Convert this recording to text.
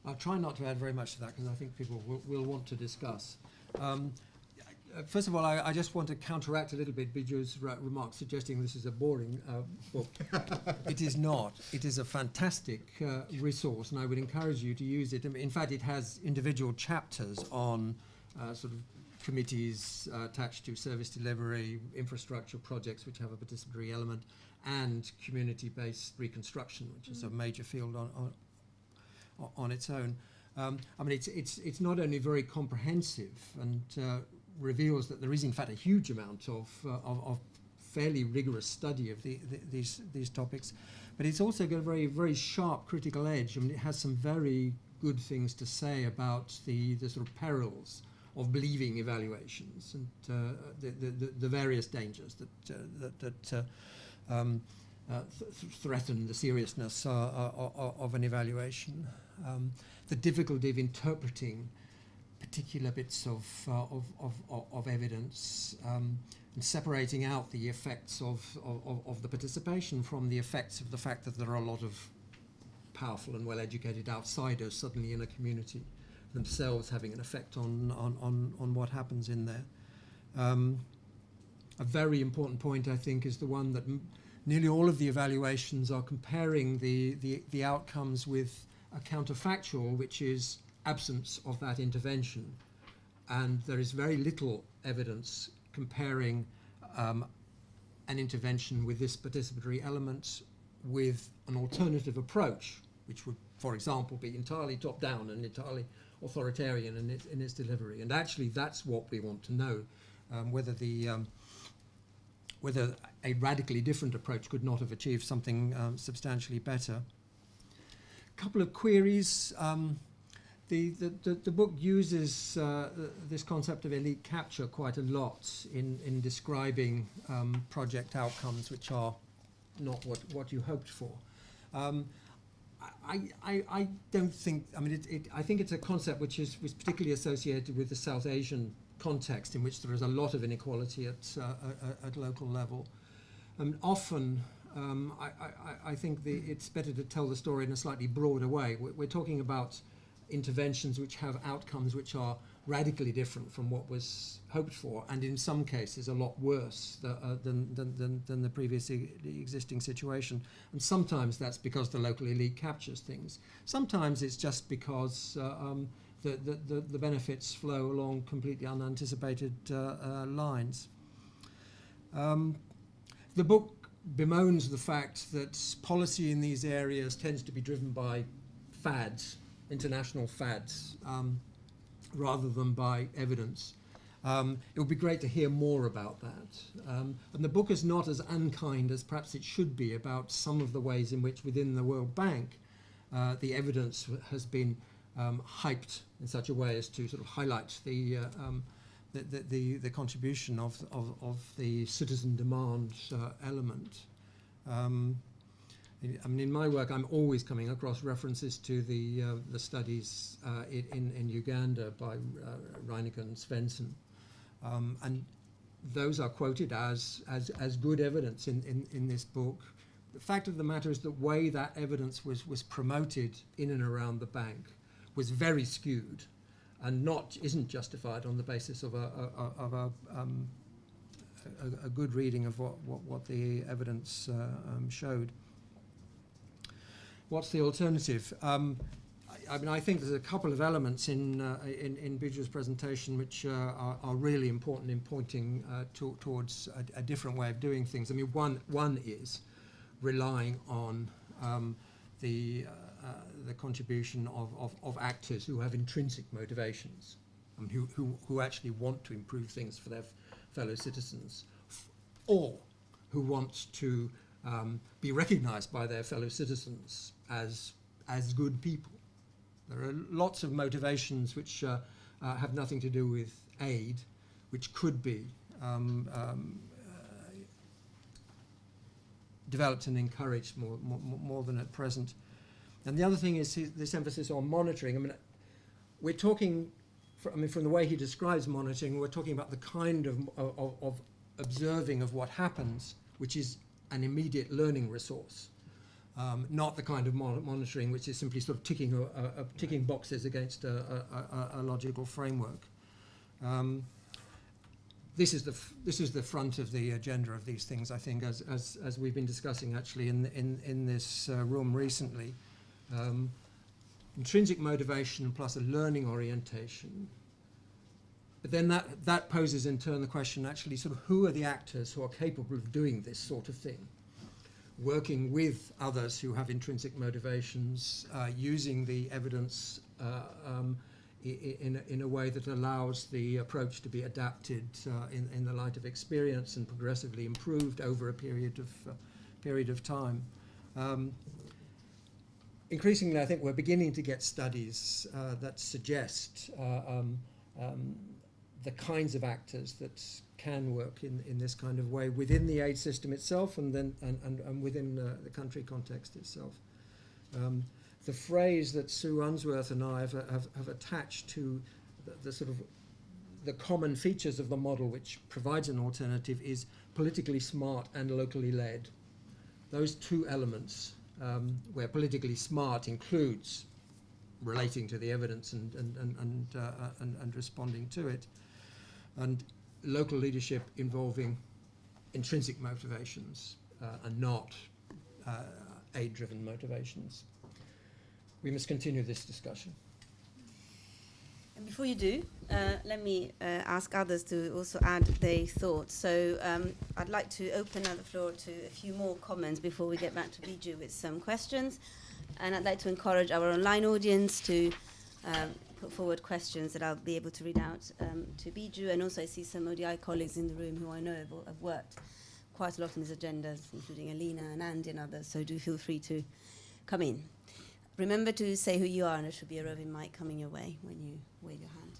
I'll try not to add very much to that because I think people will want to discuss. First of all, I just want to counteract a little bit Biju's remarks suggesting this is a boring book. It is not. It is a fantastic resource, and I would encourage you to use it. In fact, it has individual chapters on sort of committees attached to service delivery, infrastructure projects which have a participatory element, and community-based reconstruction, which is a major field on its own. I mean, it's not only very comprehensive and reveals that there is in fact a huge amount of fairly rigorous study of these topics, but it's also got a very sharp critical edge. I mean, it has some very good things to say about the sort of perils of believing evaluations and the various dangers that threaten the seriousness of an evaluation, the difficulty of interpreting particular bits of evidence, and separating out the effects of the participation from the effects of the fact that there are a lot of powerful and well-educated outsiders suddenly in a community themselves having an effect on what happens in there. A very important point, I think, is the one that nearly all of the evaluations are comparing the outcomes with a counterfactual, which is absence of that intervention, and there is very little evidence comparing an intervention with this participatory element with an alternative approach, which would, for example, be entirely top-down and entirely authoritarian in its delivery. And actually, that's what we want to know, whether a radically different approach could not have achieved something substantially better. A couple of queries. The book uses this concept of elite capture quite a lot in describing project outcomes which are not what you hoped for. I don't think, I mean, I think it's a concept which was particularly associated with the South Asian context, in which there is a lot of inequality at local level. Often, I think it's better to tell the story in a slightly broader way. We're talking about interventions which have outcomes which are radically different from what was hoped for, and in some cases a lot worse than the previously existing situation. And sometimes that's because the local elite captures things. Sometimes it's just because the benefits flow along completely unanticipated lines. The book bemoans the fact that policy in these areas tends to be driven by fads, international fads, rather than by evidence. It would be great to hear more about that. And the book is not as unkind as perhaps it should be about some of the ways in which within the World Bank the evidence has been hyped in such a way as to sort of highlight the contribution of the citizen demand element. I mean, in my work, I'm always coming across references to the studies in Uganda by Reinecker and Svensson, and those are quoted as good evidence in this book. The fact of the matter is the way that evidence was promoted in and around the bank was very skewed, and isn't justified on the basis of a good reading of what the evidence showed. What's the alternative? I mean, I think there's a couple of elements in Biju's presentation which are really important in pointing towards a different way of doing things. I mean, one is relying on the contribution of actors who have intrinsic motivations, who actually want to improve things for their fellow citizens, or who want to be recognized by their fellow citizens as good people. There are lots of motivations which have nothing to do with aid, which could be developed and encouraged more than at present. And the other thing is this emphasis on monitoring. I mean, we're talking, from the way he describes monitoring, we're talking about the kind of observing of what happens, which is an immediate learning resource. not the kind of monitoring which is simply sort of ticking boxes against a logical framework. This is the front of the agenda of these things, I think, as we've been discussing actually in this room recently. Intrinsic motivation plus a learning orientation. But then that poses in turn the question actually sort of who are the actors who are capable of doing this sort of thing? Working with others who have intrinsic motivations, using the evidence in a way that allows the approach to be adapted in the light of experience and progressively improved over a period of time. Increasingly, I think we're beginning to get studies that suggest the kinds of actors that can work in this kind of way within the aid system itself and then and within the country context itself. The phrase that Sue Unsworth and I have attached to the sort of the common features of the model which provides an alternative is politically smart and locally led. Those two elements, where politically smart includes relating to the evidence and responding to it, and local leadership involving intrinsic motivations and not aid-driven motivations. We must continue this discussion. And before you do, let me ask others to also add their thoughts. So I'd like to open up the floor to a few more comments before we get back to Biju with some questions. And I'd like to encourage our online audience to put forward questions that I'll be able to read out to Biju. And also I see some ODI colleagues in the room who I know have worked quite a lot on these agendas, including Alina and Andy and others, so do feel free to come in. Remember to say who you are, and there should be a roving mic coming your way when you wave your hand.